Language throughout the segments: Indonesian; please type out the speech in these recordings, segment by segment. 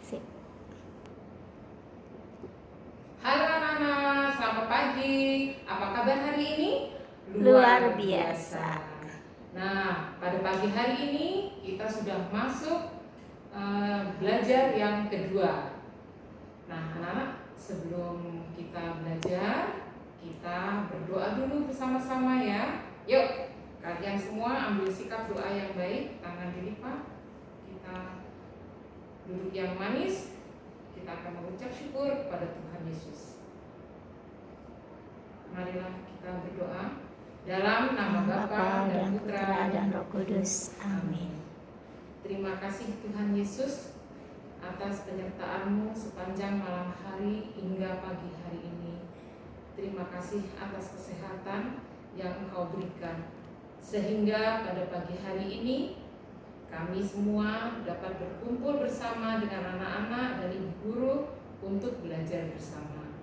Sip. Halo anak-anak, selamat pagi. Apa kabar hari ini? Luar biasa. Nah, pada pagi hari ini kita sudah masuk belajar yang kedua. Nah, anak-anak, sebelum kita belajar, kita berdoa dulu bersama-sama ya. Yuk, kalian semua ambil sikap doa yang baik, tangan dilipat. Kita duduk yang manis. Kita akan mengucap syukur kepada Tuhan Yesus. Marilah kita berdoa dalam nama Bapa dan Putra dan Roh Kudus. Amin. Terima kasih Tuhan Yesus atas penyertaan-Mu sepanjang malam hari hingga pagi hari ini. Terima kasih atas kesehatan yang Engkau berikan, sehingga pada pagi hari ini kami semua dapat berkumpul bersama dengan anak-anak dan ibu guru untuk belajar bersama.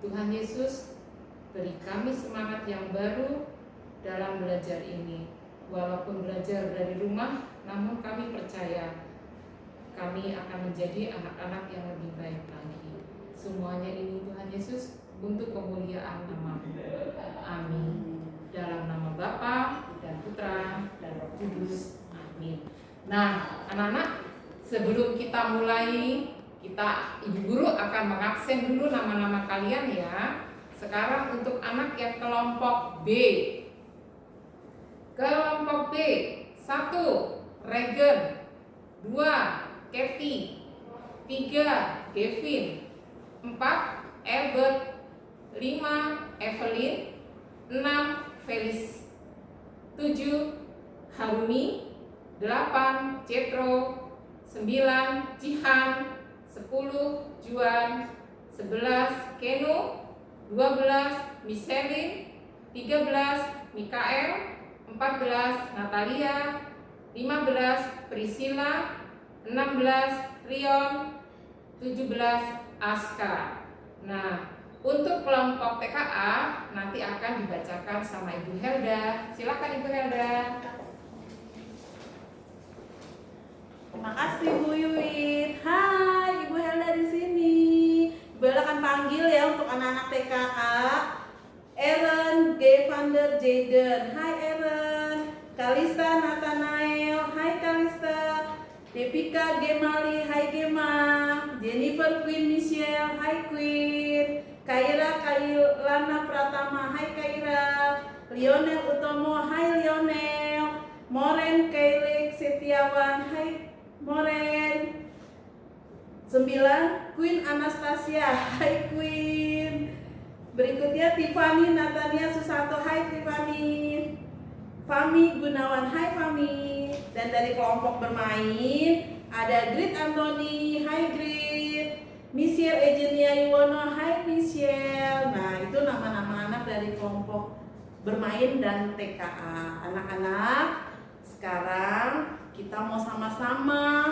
Tuhan Yesus, beri kami semangat yang baru dalam belajar ini. Walaupun belajar dari rumah, namun kami percaya kami akan menjadi anak-anak yang lebih baik lagi. Semuanya ini Tuhan Yesus untuk kemuliaan nama-Mu. Amin. Dalam nama Bapa dan Putra dan Roh Kudus. Amin. Nah, anak-anak, sebelum kita mulai, ibu guru akan mengabsen dulu nama-nama kalian ya. Sekarang untuk anak yang kelompok B. Kelompok B, 1. Regen, 2. Kathy, 3. Gavin, 4. Albert, 5. Evelyn, 6. Felis, 7. Haruni, 8. Cetro, 9. Jihan, 10. Juan, 11. Keno, 12. Miselin, 13. Mikael, 14. Natalia, 15. Priscilla, 16. Rion, 17. Aska. Nah, untuk kelompok TKA nanti akan dibacakan sama Ibu Helda. Silakan Ibu Helda. Terima kasih Bu Yuwit. Hai, Ibu Helda di sini. Ibu Helda akan panggil ya untuk anak-anak TKA. Aaron G. Vander Jaden. Hai Aaron. Kalista Nathanael. Hai Kalista. Devika Gemali. Hai Gema. Jennifer Queen Michelle. Hai Queen. Kaira Kailana Pratama. Hai Kaira. Lionel Utomo. Hai Lionel. Moren Kailik Setiawan. Hai Moren. 9. Queen Anastasia. Hai Queen. Berikutnya Tiffany Natania Susanto. Hai Tiffany. Fami Gunawan. Hai Fami. Dan dari kelompok bermain ada Grit Anthony. Hai Grit. Michelle Eugenia Iwono. Hai Michelle. Nah, itu nama-nama anak dari kelompok bermain dan TKA. Anak-anak, sekarang kita mau sama-sama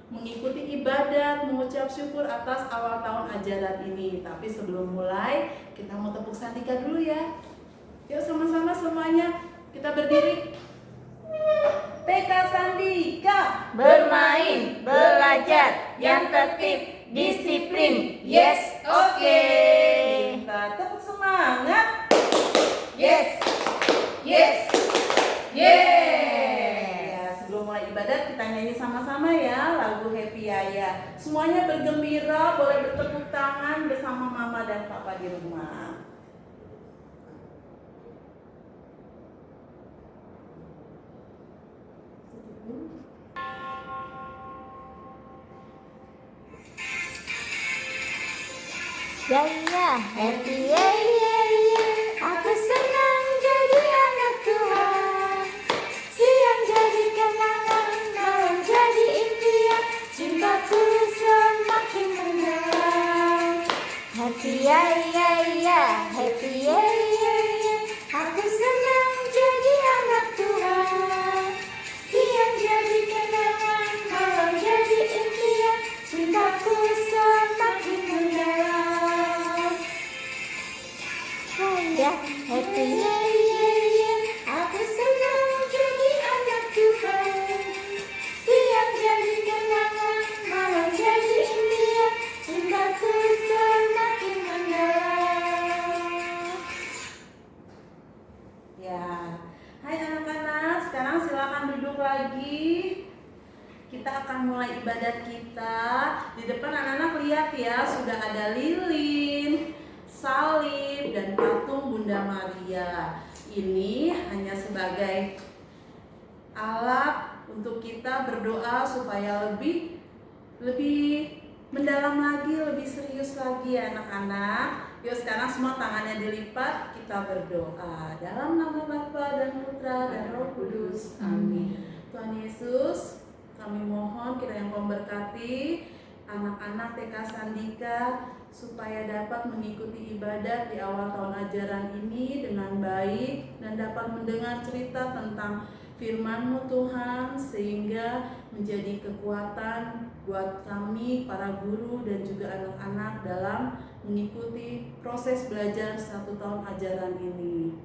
mengikuti ibadat, mengucap syukur atas awal tahun ajaran ini. Tapi sebelum mulai, kita mau tepuk sandika dulu ya. Yuk sama-sama semuanya, kita berdiri. TK Sandika, Bermain, belajar, yang tertib, disiplin. Yes, oke. Kita tepuk semangat. Yes, Yes. Yes. Ya, sebelum mulai ibadat kita nyanyi sama-sama ya lagu Happy Yaya. Semuanya bergembira, boleh bertepuk tangan bersama mama dan papa di rumah. ya ya, happy ya ya ya. Aku senang jadi anak Tuhan. Siang jadi kenangan, malam jadi impian. Cintaku semakin mendalam. Happy ya ya ya, happy ya ya ya. Aku senang jadi anak Tuhan. Siang jadi kenangan, malam jadi impian. Cintaku semakin mendalam. kita akan mulai ibadat kita. Di depan anak-anak lihat ya, sudah ada lilin, salib, dan patung Bunda Maria. Ini hanya sebagai alat untuk kita berdoa supaya lebih mendalam lagi, lebih serius lagi ya anak-anak. Yuk sekarang semua tangannya dilipat, kita berdoa. Dalam nama Bapa dan Putra dan Roh Kudus. Amin. Tuhan Yesus, kami mohon kiranya Engkau memberkati anak-anak TK Sandika supaya dapat mengikuti ibadat di awal tahun ajaran ini dengan baik dan dapat mendengar cerita tentang firman-Mu Tuhan, sehingga menjadi kekuatan buat kami para guru dan juga anak-anak dalam mengikuti proses belajar 1 tahun ajaran ini.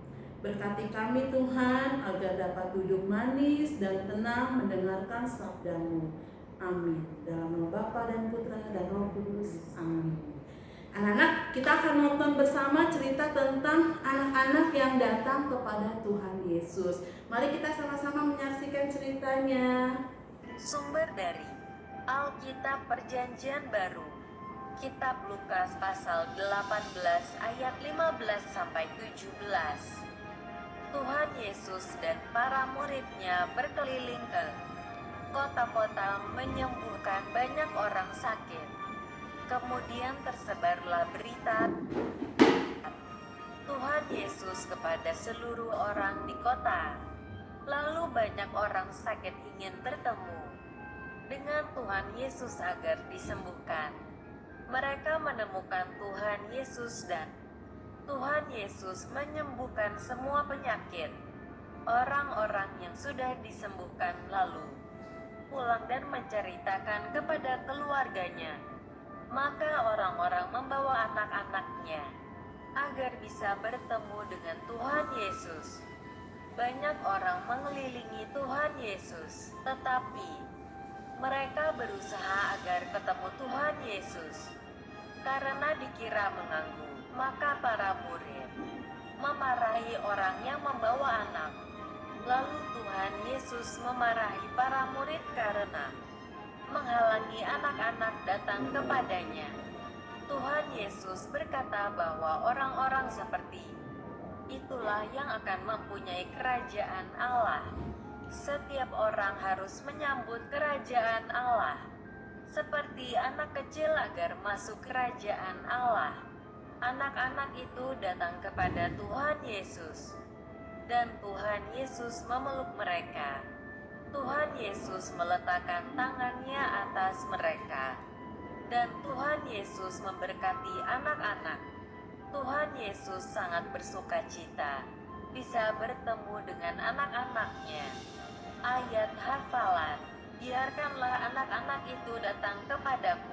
Berkati kami Tuhan agar dapat duduk manis dan tenang mendengarkan sabda-Mu. Amin. Dalam nama Bapa dan Putra dan Roh Kudus. Amin. Anak-anak, kita akan nonton bersama cerita tentang anak-anak yang datang kepada Tuhan Yesus. Mari kita sama-sama menyaksikan ceritanya. Sumber dari Alkitab Perjanjian Baru, Kitab Lukas pasal 18 ayat 15 sampai 17. Tuhan Yesus dan para muridnya berkeliling ke kota-kota menyembuhkan banyak orang sakit. Kemudian tersebarlah berita Tuhan Yesus kepada seluruh orang di kota. Lalu banyak orang sakit ingin bertemu dengan Tuhan Yesus agar disembuhkan. Mereka menemukan Tuhan Yesus dan Tuhan Yesus menyembuhkan semua penyakit. Orang-orang yang sudah disembuhkan lalu pulang dan menceritakan kepada keluarganya. Maka orang-orang membawa anak-anaknya agar bisa bertemu dengan Tuhan Yesus. Banyak orang mengelilingi Tuhan Yesus, tetapi mereka berusaha agar ketemu Tuhan Yesus. Karena dikira mengganggu, maka para murid memarahi orang yang membawa anak. Lalu Tuhan Yesus memarahi para murid karena menghalangi anak-anak datang kepadanya. Tuhan Yesus berkata bahwa orang-orang seperti itulah yang akan mempunyai kerajaan Allah. Setiap orang harus menyambut kerajaan Allah seperti anak kecil agar masuk kerajaan Allah. Anak-anak itu datang kepada Tuhan Yesus, dan Tuhan Yesus memeluk mereka. Tuhan Yesus meletakkan tangannya atas mereka, dan Tuhan Yesus memberkati anak-anak. Tuhan Yesus sangat bersukacita bisa bertemu dengan anak-anaknya. Ayat hafalan, biarkanlah anak-anak itu datang kepadaku.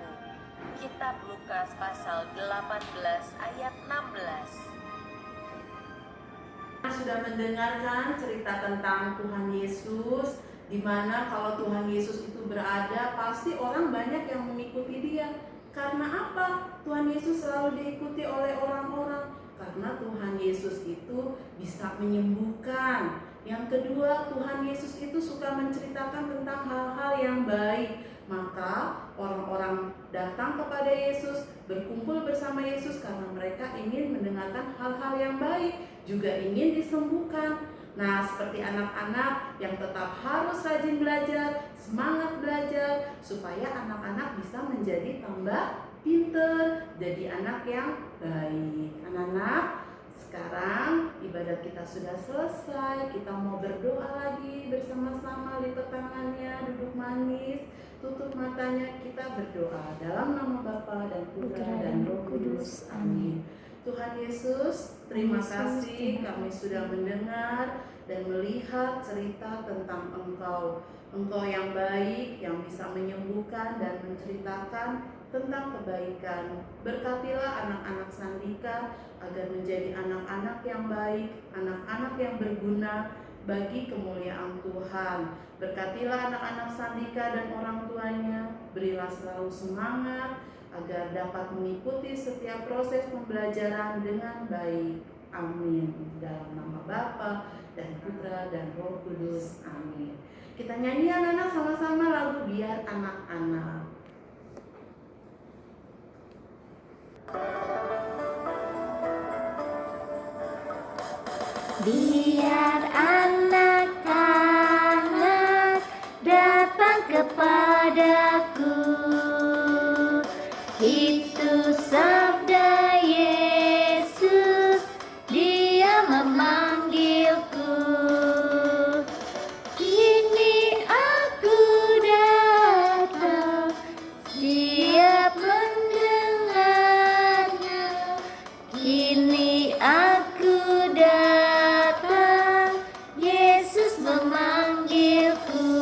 Kitab Lukas pasal 18 ayat 16. Sudah mendengarkan cerita tentang Tuhan Yesus, di mana kalau Tuhan Yesus itu berada, pasti orang banyak yang mengikuti Dia. Karena apa? Tuhan Yesus selalu diikuti oleh orang-orang karena Tuhan Yesus itu bisa menyembuhkan. Yang kedua, Tuhan Yesus itu suka menceritakan tentang hal-hal yang baik. Maka orang-orang datang kepada Yesus, berkumpul bersama Yesus karena mereka ingin mendengarkan hal-hal yang baik, juga ingin disembuhkan. Nah, seperti anak-anak yang tetap harus rajin belajar, semangat belajar, supaya anak-anak bisa menjadi tambah pinter, jadi anak yang baik. Anak-anak, sekarang ibadat kita sudah selesai. Kita mau berdoa lagi bersama-sama, lipat tangannya, duduk manis, tutup matanya, kita berdoa. Dalam nama Bapa dan Putra dan Roh Kudus. Amin. Tuhan Yesus, terima kasih kami sudah mendengar dan melihat cerita tentang Engkau. Engkau yang baik, yang bisa menyembuhkan dan menceritakan tentang kebaikan. Berkatilah anak-anak Sandika agar menjadi anak-anak yang baik, anak-anak yang berguna bagi kemuliaan Tuhan. Berkatilah anak-anak Sandika dan orang tuanya, berilah selalu semangat agar dapat mengikuti setiap proses pembelajaran dengan baik. Amin. Dalam nama Bapa dan Putra dan Roh Kudus. Amin. Kita nyanyi anak-anak sama-sama lagu Biar Anak-anak. Biar anak-anak datang kepadaku, itu sabda Yesus, Dia memanggilku. Kini aku datang, siap mendengarnya. Kini aku datang, Yesus memanggilku.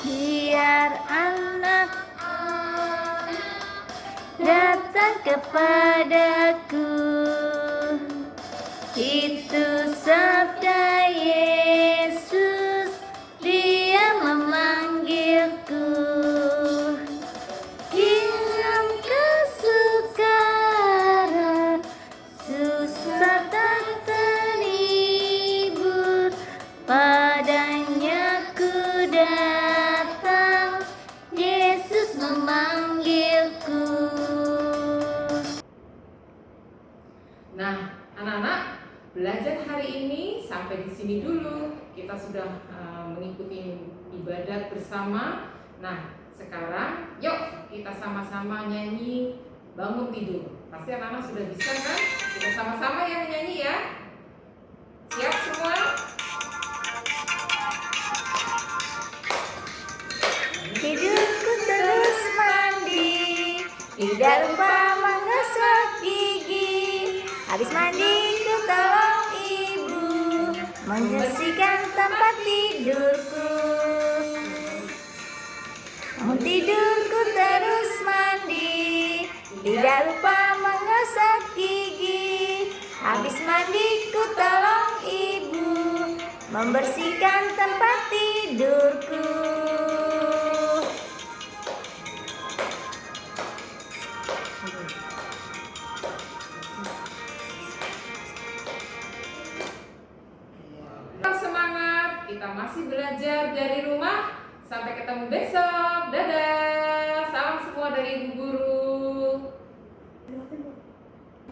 Biar anak-anak datang kepadaku, itu sabda Yesus, Dia memanggilku. Hilang kesukaran, susah tak terhibur, padanya ku datang, Yesus memanggilku. Nah, anak-anak, belajar hari ini sampai di sini dulu. Kita sudah mengikuti ibadat bersama. Nah, sekarang yuk kita sama-sama nyanyi bangun tidur. Pasti anak-anak sudah bisa kan? Kita sama-sama ya menyanyi ya. Siap semua? Tidurku terus mandi, tidak lupa menggosok gigi. Habis mandi ku tolong ibu membersihkan tempat tidurku. Bangun tidurku terus mandi, tidak lupa menggosok gigi. Habis mandi ku tolong ibu membersihkan tempat tidurku. Tetap semangat, kita masih belajar dari rumah. Sampai ketemu besok. Dadah. Salam semua dari Ibu Guru.